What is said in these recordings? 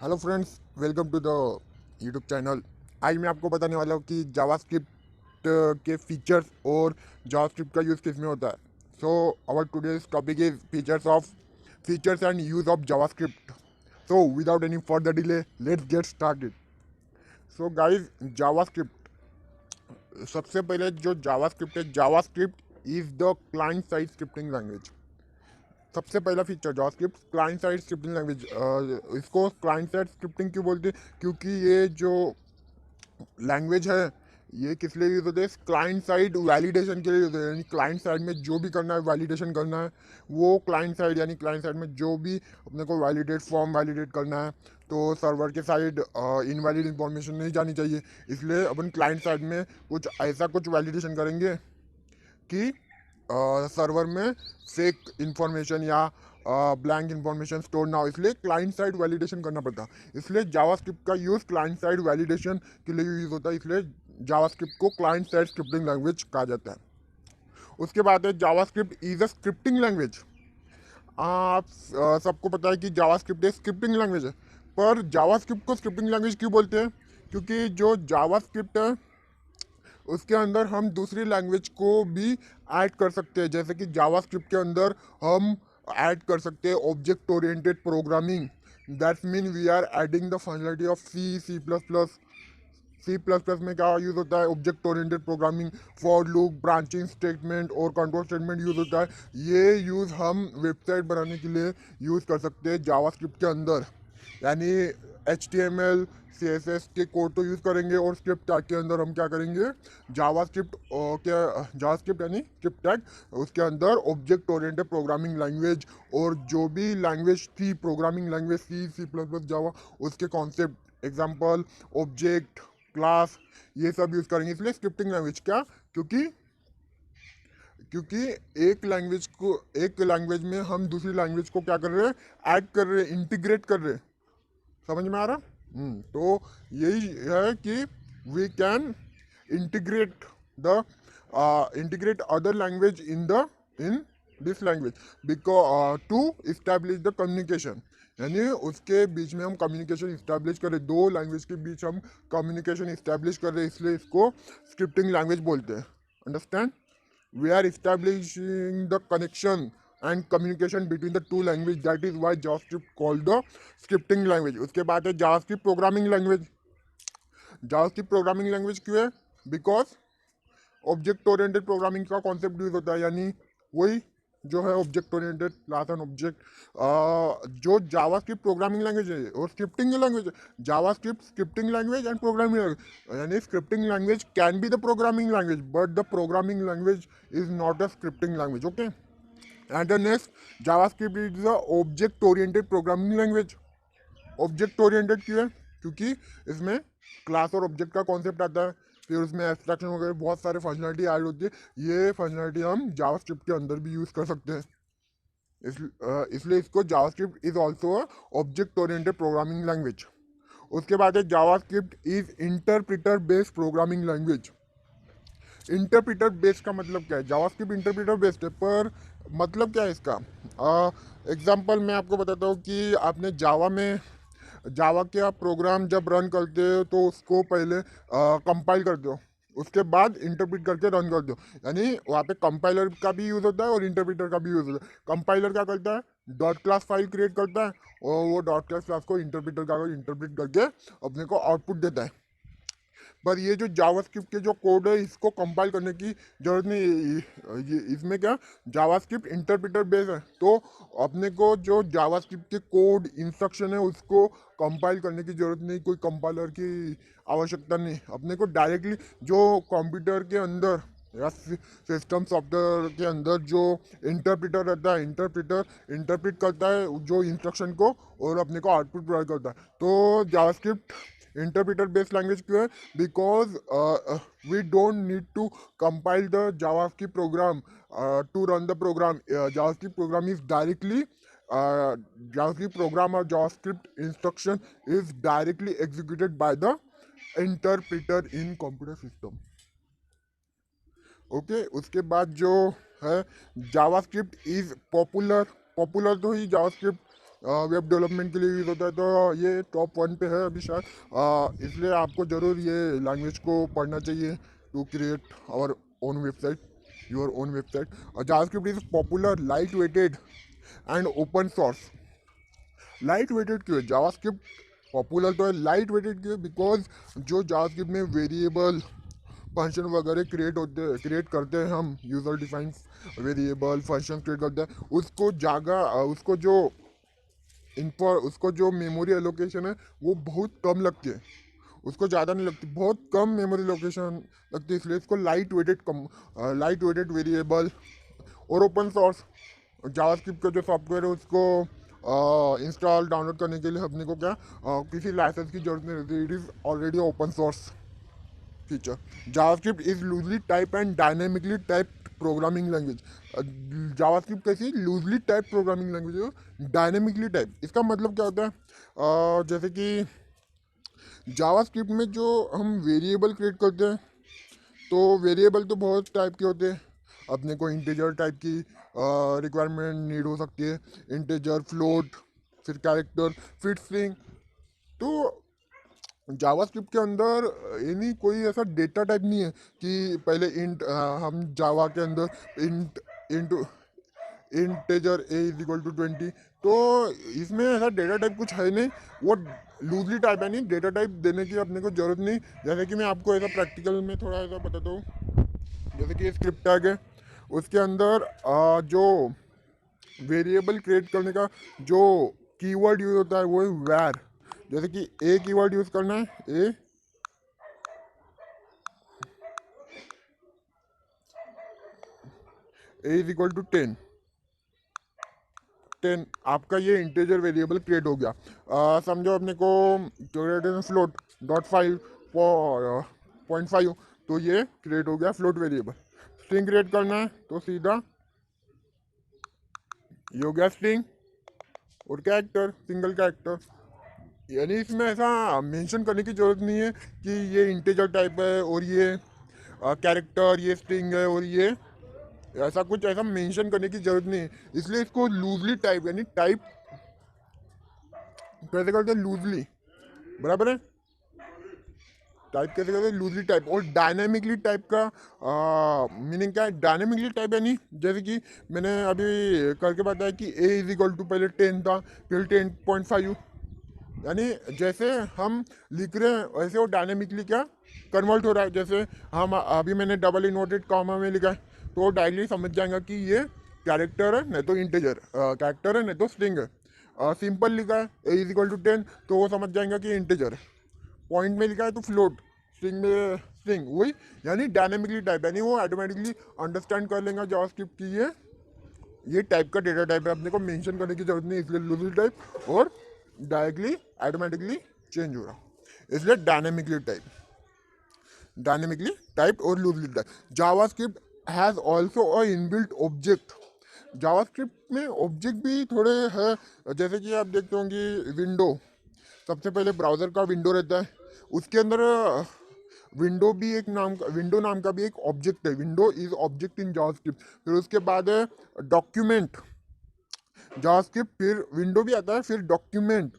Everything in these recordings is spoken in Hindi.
Hello friends, welcome to the YouTube channel. आज मैं आपको बताने वाला हूँ कि जावास्क्रिप्ट के फीचर्स और जावास्क्रिप्ट का यूज़ किस में होता है। So our today's topic is features and use of JavaScript. So without any further delay let's get started. So guys, JavaScript, सबसे पहले जो जावास्क्रिप्ट है, JavaScript is the client side scripting language. सबसे पहला feature JavaScript client side scripting language. इसको क्लाइंट साइड स्क्रिप्टिंग क्यों बोलते हैं? क्योंकि ये जो लैंग्वेज है ये किस लिए यूज़ होते हैं? क्लाइंट साइड वैलिडेशन के लिए यूज़ होते हैं। यानी क्लाइंट साइड में जो भी करना है, वैलिडेशन करना है, वो क्लाइंट साइड, यानी क्लाइंट साइड में जो भी अपने को वैलिडेट फॉर्म वैलिडेट करना है, तो सर्वर के साइड इनवैलिड इंफॉर्मेशन नहीं जानी चाहिए। इसलिए अपन क्लाइंट साइड में कुछ ऐसा कुछ वैलिडेशन करेंगे कि सर्वर में फेक इंफॉर्मेशन या ब्लैंक इंफॉर्मेशन स्टोर ना हो। इसलिए क्लाइंट साइड वैलिडेशन करना पड़ता है। इसलिए जावास्क्रिप्ट का यूज़ क्लाइंट साइड वैलिडेशन के लिए यूज़ होता है। इसलिए जावास्क्रिप्ट को क्लाइंट साइड स्क्रिप्टिंग लैंग्वेज कहा जाता है। उसके बाद है JavaScript is a scripting language. आप सबको पता है कि जावास्क्रिप्ट एक स्क्रिप्टिंग लैंग्वेज है, पर जावास्क्रिप्ट को स्क्रिप्टिंग लैंग्वेज क्यों बोलते हैं? क्योंकि जो जावास्क्रिप्ट है उसके अंदर हम दूसरी लैंग्वेज को भी ऐड कर सकते हैं। जैसे कि जावास्क्रिप्ट के अंदर हम ऐड कर सकते हैं object oriented programming. That's mean we are adding the functionality of C plus plus. C plus plus में क्या यूज़ होता है? Object oriented programming, for loop, branching statement और कंट्रोल स्टेटमेंट यूज़ होता है। ये यूज़ हम वेबसाइट बनाने के लिए यूज़ कर सकते हैं जावास्क्रिप्ट के अंदर। यानी HTML CSS के कोड तो यूज़ करेंगे, और स्क्रिप्ट टैग के अंदर हम क्या करेंगे? जावास्क्रिप्ट क्या जावास्क्रिप्ट यानी स्क्रिप्ट टैग, उसके अंदर ऑब्जेक्ट ओरिएंटेड प्रोग्रामिंग लैंग्वेज और जो भी लैंग्वेज थी programming language, C plus plus, Java, उसके कॉन्सेप्ट, एग्जांपल, ऑब्जेक्ट, क्लास, ये सब यूज़ करेंगे। इसलिए स्क्रिप्टिंग लैंग्वेज क्या? क्योंकि क्योंकि एक लैंग्वेज में हम दूसरी लैंग्वेज को क्या कर रहे हैं? ऐड कर रहे हैं, इंटीग्रेट कर रहे हैं। समझ में आ रहा? तो यही है कि we can integrate the integrate other language in this language because to establish the communication. यानी उसके बीच में हम कम्युनिकेशन इस्टेब्लिश कर रहे, दो लैंग्वेज के बीच हम कम्युनिकेशन इस्टेब्लिश कर रहे, इसलिए इसको स्क्रिप्टिंग लैंग्वेज बोलते हैं। Understand? we are establishing the connection and communication between the two language. That is why javascript called the scripting language. उसके बाद है javascript programming language। javascript programming language क्यों है? बिकॉज ऑब्जेक्ट ओरिएंटेड प्रोग्रामिंग का कॉन्सेप्ट यूज होता है। यानी वही जो है object oriented class and object, जो जावास्क्रिप्ट प्रोग्रामिंग लैंग्वेज है और स्क्रिप्टिंग लैंग्वेज है। JavaScript scripting language and programming language, यानी scripting language can be the programming language, but the programming language is not a scripting language. Okay, and the next, JavaScript is the object oriented programming language. Object oriented क्यों है? क्योंकि इसमें क्लास और ऑब्जेक्ट का कॉन्सेप्ट आता है, फिर उसमें एब्स्ट्रैक्शन वगैरह बहुत सारे फंक्शनलिटी ऐड होती है। ये फंक्शनलिटी हम जावास्क्रिप्ट के अंदर भी यूज़ कर सकते हैं। इसलिए इसको JavaScript is also object oriented programming language. उसके बाद है JavaScript is interpreter based programming language. Interpreter based का मतलब क्या है? जावास्क्रिप्ट इंटरप्रिटर बेस्ड है, पर मतलब क्या है इसका? एग्जांपल मैं आपको बताता हूँ कि आपने जावा के आप प्रोग्राम जब रन करते हो तो उसको पहले कंपाइल करते हो, उसके बाद इंटरप्रिट करके रन करते हो। यानी वहाँ पे कंपाइलर का भी यूज़ होता है और इंटरप्रिटर का भी यूज़ होता है। कंपाइलर क्या करता है? डॉट क्लास फाइल क्रिएट करता है, और वो डॉट क्लास को इंटरप्रिटर का इंटरप्रिट करके अपने को आउटपुट देता है। पर ये जो जावास्क्रिप्ट के जो कोड है, इसको कंपाइल करने की जरूरत नहीं। इसमें क्या, जावास्क्रिप्ट इंटरप्रिटर बेस है, तो अपने को जो जावास्क्रिप्ट के कोड इंस्ट्रक्शन है उसको कंपाइल करने की जरूरत नहीं, कोई कंपाइलर की आवश्यकता नहीं। अपने को डायरेक्टली जो कंप्यूटर के अंदर या सिस्टम सॉफ्टवेयर के अंदर जो इंटरप्रिटर रहता है, इंटरप्रिटर इंटरप्रिट करता है जो इंस्ट्रक्शन को, और अपने को आउटपुट प्रोवाइड करता है। तो जावास्क्रिप्ट interpreter based language क्यों है? because we don't need to compile the javascript program to run the program. Javascript program is directly javascript program or javascript instruction is directly executed by the interpreter in computer system. Okay, उसके बाद जो है जावास्क्रिप्ट इज पॉपुलर। पॉपुलर तो ही जावास्क्रिप्ट वेब डेवलपमेंट के लिए यूज़ होता है, तो ये टॉप 1 पे है अभी शायद। इसलिए आपको ज़रूर ये लैंग्वेज को पढ़ना चाहिए to create our own website, your own website. JavaScript is popular, light weighted and open source. Light weighted क्यों है जावास्क्रिप्ट पॉपुलर? तो है लाइट वेटेड क्यों? बिकॉज जो जावास्क्रिप्ट में वेरिएबल फंक्शन वगैरह क्रिएट करते हैं हम, user define variable function create करते हैं, उसको जो उसको जो मेमोरी एलोकेशन है वो बहुत कम लगती है, उसको ज़्यादा नहीं लगती, बहुत कम मेमोरी लोकेशन लगती है, इसलिए इसको लाइट वेटेड वेरिएबल और ओपन सोर्स। जावास्क्रिप्ट का जो सॉफ्टवेयर है उसको इंस्टॉल डाउनलोड करने के लिए अपने को क्या किसी लाइसेंस की जरूरत नहीं रहती, it is already open source feature. JavaScript is loosely type and dynamically type programming language. JavaScript कैसी लूजली टाइप प्रोग्रामिंग लैंग्वेज है, डायनेमिकली टाइप। इसका मतलब क्या होता है? जैसे कि जावास्क्रिप्ट में जो हम वेरिएबल क्रिएट करते हैं, तो वेरिएबल तो बहुत टाइप के होते हैं। अपने को इंटीजर टाइप की रिक्वायरमेंट नीड हो सकती है, इंटीजर, फ्लोट, फिर कैरेक्टर, फिर स्ट्रिंग। तो जावास्क्रिप्ट के अंदर यानी कोई ऐसा डेटा टाइप नहीं है कि पहले हम जावा के अंदर int integer A is equal to 20, तो इसमें ऐसा डेटा टाइप कुछ है नहीं, वो लूजली टाइप है, नहीं डेटा टाइप देने की अपने को जरूरत नहीं। जैसे कि मैं आपको ऐसा प्रैक्टिकल में थोड़ा ऐसा बताता हूँ। जैसे कि स्क्रिप्ट टैग है, उसके अंदर जो वेरिएबल क्रिएट करने का जो कीवर्ड यूज होता है वो है वैर। जैसे कि ए कीवर्ड यूज करना है, ए इज इक्वल टू 10, आपका ये इंटीजर वेरिएबल क्रिएट हो गया। समझो अपने को फ्लोट डॉट 5.5, तो ये क्रिएट हो गया फ्लोट वेरिएबल। स्ट्रिंग क्रिएट करना है तो सीधा ये हो गया स्ट्रिंग और कैरेक्टर, सिंगल कैरेक्टर। यानी इसमें ऐसा मेंशन करने की ज़रूरत नहीं है कि ये इंटीजर टाइप है और ये कैरेक्टर, ये स्ट्रिंग है और ये ऐसा कुछ ऐसा मेंशन करने की ज़रूरत नहीं है। इसलिए इसको लूजली टाइप, यानी टाइप कैसे करते हैं लूजली, बराबर है। टाइप कैसे करते हैं लूजली टाइप। और डायनेमिकली टाइप का मीनिंग क्या है? डायनेमिकली टाइप यानी जैसे कि मैंने अभी करके बताया कि ए इज इक्वल टू पहले 10 था, फिर 10.5, यानी जैसे हम लिख रहे हैं वैसे वो डायनेमिकली क्या कन्वर्ट हो रहा है। जैसे हम अभी मैंने डबल इन्वर्टेड कॉमा में लिखा है, तो वो डायरेक्टली समझ जाएगा कि ये कैरेक्टर है, नहीं तो इंटीजर, कैरेक्टर है नहीं तो स्ट्रिंग है। सिंपल लिखा है ए इज इक्वल टू 10, तो वो समझ जाएगा कि इंटीजर है। पॉइंट में लिखा है तो फ्लोट, स्ट्रिंग में स्ट्रिंग, वही यानी डायनेमिकली टाइप, यानी वो ऑटोमेटिकली अंडरस्टैंड कर लेगा जावास्क्रिप्ट की ये टाइप का डेटा टाइप है, अपने को मेंशन करने की जरूरत नहीं, इसलिए लूजली टाइप और डायरेक्टली ऑटोमेटिकली चेंज हो रहा, इसलिए डायनेमिकली टाइप और loosely type. JavaScript has also a inbuilt object. JavaScript में ऑब्जेक्ट भी थोड़े है, जैसे कि आप देखते होंगे विंडो, सबसे पहले ब्राउज़र का विंडो रहता है, उसके अंदर विंडो नाम का भी एक ऑब्जेक्ट है। Window is object in JavaScript. फिर उसके बाद है डॉक्यूमेंट, जावास्क्रिप्ट, फिर विंडो भी आता है, फिर डॉक्यूमेंट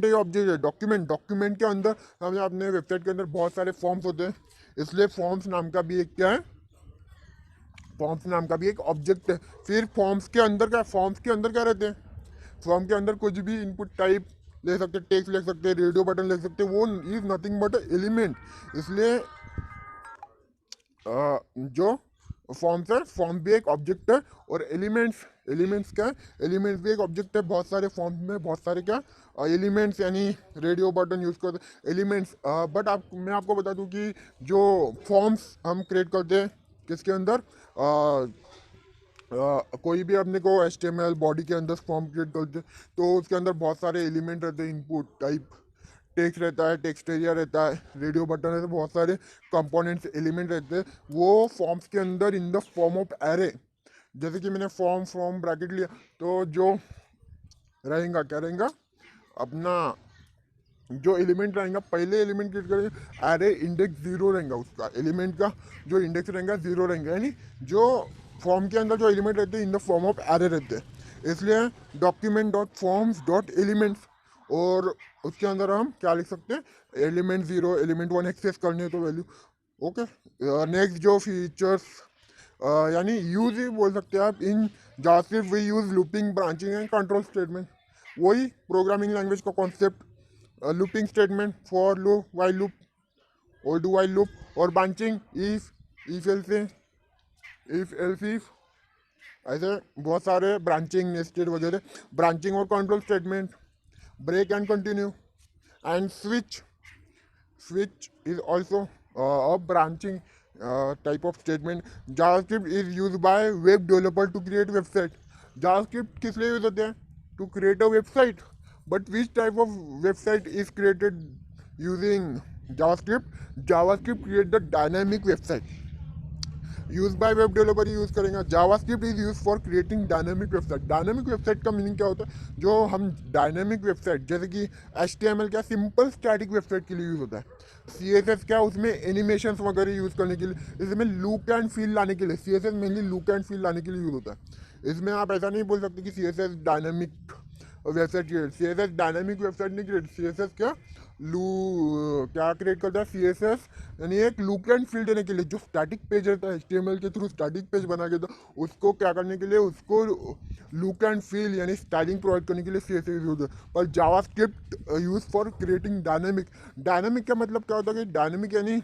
ये ऑब्जेक्ट है। डॉक्यूमेंट के अंदर हमें अपने वेबसाइट के अंदर बहुत सारे फॉर्म्स होते हैं, इसलिए फॉर्म्स नाम का भी एक क्या है, फॉर्म्स नाम का भी एक ऑब्जेक्ट है। फिर फॉर्म्स के अंदर क्या रहते हैं? फॉर्म के अंदर कुछ भी इनपुट टाइप ले सकते, टेक्स्ट ले सकते, रेडियो बटन ले सकते, वो इज नथिंग बट एलिमेंट। इसलिए जो फॉर्म्स है, फॉर्म भी एक ऑब्जेक्ट है, और एलिमेंट्स क्या है? एलिमेंट्स भी एक ऑब्जेक्ट है। बहुत सारे फॉर्म्स में बहुत सारे क्या एलिमेंट्स, यानी रेडियो बटन यूज़ करते एलिमेंट्स। बट मैं आपको बता दूं कि जो फॉर्म्स हम क्रिएट करते हैं किसके अंदर, कोई भी अपने को HTML बॉडी के अंदर फॉर्म क्रिएट करते हैं, तो उसके अंदर बहुत सारे एलिमेंट रहते हैं, इनपुट टाइप, टेक्स्ट रहता है, टेक्स्ट एरिया रहता है, रेडियो बटन रहता है, बहुत सारे कंपोनेंट्स एलिमेंट रहते हैं, वो फॉर्म्स के अंदर in the form of array. जैसे कि मैंने फॉर्म ब्रैकेट लिया, तो जो रहेगा क्या रहेगा, अपना जो एलिमेंट रहेगा, पहले एलिमेंट क्रिएट करेंगे, एरे इंडेक्स 0 रहेगा, उसका एलिमेंट का जो इंडेक्स रहेगा 0 रहेगा, यानी जो फॉर्म के अंदर जो एलिमेंट रहते हैं in the form of array रहते हैं। इसलिए document dot forms dot elements, और उसके अंदर हम क्या लिख सकते हैं, एलिमेंट 0 एलिमेंट 1 एक्सेस करनी है तो वैल्यू। ओके, नेक्स्ट जो फीचर्स यानी यूज ही बोल सकते हैं आप, in JavaScript we use looping branching and control statement. वही प्रोग्रामिंग लैंग्वेज का concept, looping statement, for loop, while loop और डू वाइल लूप, और ब्रांचिंग, इफ एल्स इफ, ऐसे बहुत सारे ब्रांचिंग नेस्टेड वगैरह, ब्रांचिंग और control statement, break and continue and switch is also a branching type of statement. JavaScript is used by web developer to create website. JavaScript किस लिए यूज होते हैं, to create a website, but which type of website is created using JavaScript? JavaScript create the dynamic website. Use by web developer use करेंगे। JavaScript is use for creating dynamic website. Dynamic website का मीनिंग क्या होता है, जो हम डायनेमिक वेबसाइट जैसे कि HTML क्या सिंपल स्टैटिक वेबसाइट के लिए यूज होता है, CSS क्या उसमें एनिमेशन वगैरह यूज करने के लिए, इसमें लुक एंड फील लाने के लिए, CSS mainly look and feel लाने के लिए यूज होता है। इसमें आप ऐसा नहीं बोल सकते कि CSS dynamic website create, CSS dynamic website नहीं क्रिएट, CSS क्या लू क्या क्रिएट करता है, CSS यानी एक लुक एंड फील देने के लिए, जो स्टैटिक पेज रहता है HTML के थ्रू स्टैटिक पेज बना के, तो उसको क्या करने के लिए, उसको लुक एंड फील यानी स्टाइलिंग प्रोवाइड करने के लिए CSS यूज होता है। पर JavaScript use for creating dynamic. Dynamic का मतलब क्या होता है कि डायनेमिक यानी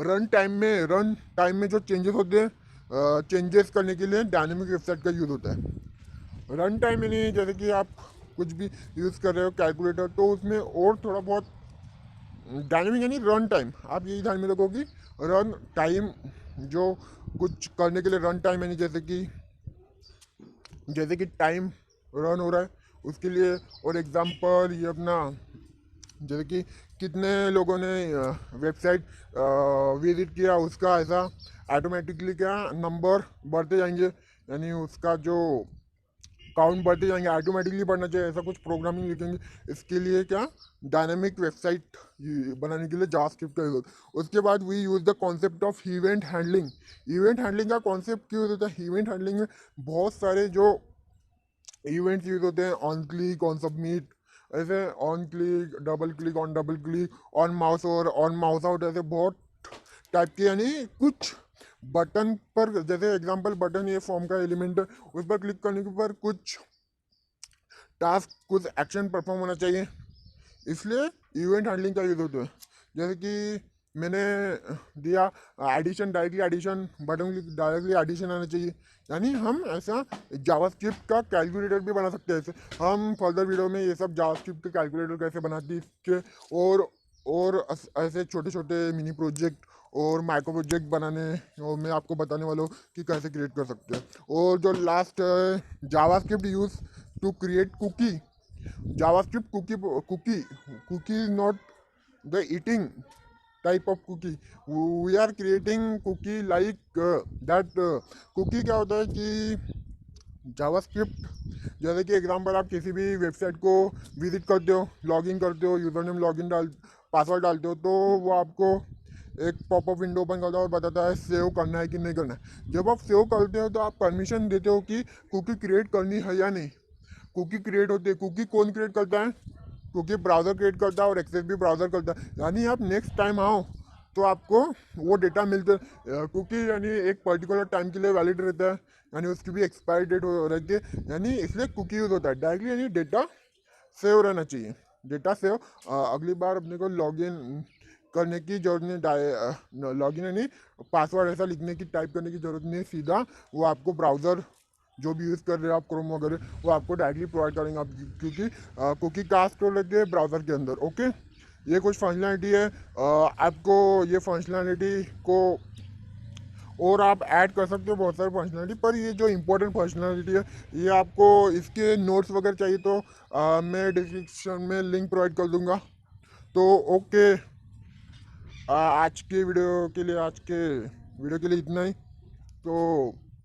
रन टाइम में जो चेंजेस होते हैं, चेंजेस करने के लिए डायनेमिक वेबसाइट का यूज़ होता है। रन टाइम यानी जैसे कि आप कुछ भी यूज़ कर रहे हो कैलकुलेटर, तो उसमें और थोड़ा बहुत डायनेमिक यानी रन टाइम, आप यही ध्यान में रखो कि रन टाइम जो कुछ करने के लिए रन टाइम यानी जैसे कि टाइम रन हो रहा है उसके लिए। और एग्जांपल ये अपना, जैसे कि कितने लोगों ने वेबसाइट विजिट किया, उसका ऐसा ऑटोमेटिकली क्या नंबर बढ़ते जाएंगे, यानी उसका जो काउंट बढ़ते जाएंगे, ऑटोमेटिकली बढ़ना चाहिए, ऐसा कुछ प्रोग्रामिंग लिखेंगे। इसके लिए क्या डायनामिक वेबसाइट बनाने के लिए जावास्क्रिप्ट का यूज होता है। उसके बाद we use the concept of event handling. Event handling का कॉन्सेप्ट क्यों यूज होता है, इवेंट हैंडलिंग में बहुत सारे जो इवेंट्स यूज होते हैं, ऑन क्लिक, ऑन सबमिट, ऐसे on click, double click, on mouse और ऑन माउस आउट, ऐसे बहुत टाइप के, यानी कुछ बटन पर, जैसे एग्जांपल बटन ये फॉर्म का एलिमेंट है, उस पर क्लिक करने के पर कुछ टास्क, कुछ एक्शन परफॉर्म होना चाहिए, इसलिए इवेंट हैंडलिंग का यूज होता है। जैसे कि मैंने दिया addition, directly addition, button click directly addition आना चाहिए, यानी हम ऐसा जावास्क्रिप्ट का कैलकुलेटर भी बना सकते हैं। ऐसे हम फर्दर वीडियो में ये सब जावास्क्रिप्ट के कैलकुलेटर कैसे बनाती है इसके, ऐसे छोटे छोटे मिनी प्रोजेक्ट और माइक्रो प्रोजेक्ट बनाने, और मैं आपको बताने वाला हूँ कि कैसे क्रिएट कर सकते हैं। और जो लास्ट है, JavaScript use to create cookie. JavaScript cookie is not the eating type of cookie. We are creating cookie like that. Cookie क्या होता है कि JavaScript, जैसे कि एग्जांपल आप किसी भी वेबसाइट को विजिट करते हो, लॉगिन करते हो, यूजर नेम लॉगिन पासवर्ड डालते हो, तो वो आपको एक पॉपअप विंडो ओपन करता है और बताता है सेव करना है कि नहीं करना है। जब आप सेव करते हो तो आप परमिशन देते हो कि कुकी क्रिएट करनी है या नहीं। कुकी क्रिएट होती है, कुकी कौन क्रिएट करता है, कुकी ब्राउज़र क्रिएट करता है और एक्सेस भी ब्राउज़र करता है, यानी आप नेक्स्ट टाइम आओ तो आपको वो डेटा मिलता है। कुकी यानी एक पर्टिकुलर टाइम के लिए वैलिड रहता है, यानी उसकी भी एक्सपायरी डेट रहती है, यानी इसलिए कुकी यूज़ होता है। डायरेक्टली यानी डेटा सेव रहना चाहिए, डेटा सेव, अगली बार अपने को लॉगिन करने की जरूरत नहीं, लॉगिन यानी पासवर्ड ऐसा लिखने की, टाइप करने की जरूरत नहीं, सीधा वो आपको ब्राउज़र जो भी यूज़ कर रहे हो आप क्रोम वगैरह, वो आपको डायरेक्टली प्रोवाइड करेंगे आप, क्योंकि कुकी कास्ट हो लेते हैं ब्राउज़र के अंदर। ओके, ये कुछ फंक्शनैलिटी है, आपको ये फंक्शनैलिटी को और आप ऐड कर सकते हो बहुत सारे फंक्शनैलिटी, पर ये जो इंपॉर्टेंट फंक्शनैलिटी है ये आपको इसके नोट्स वगैरह चाहिए तो मैं डिस्क्रिप्शन में लिंक प्रोवाइड कर दूंगा। तो ओके, आज के वीडियो के लिए इतना ही। तो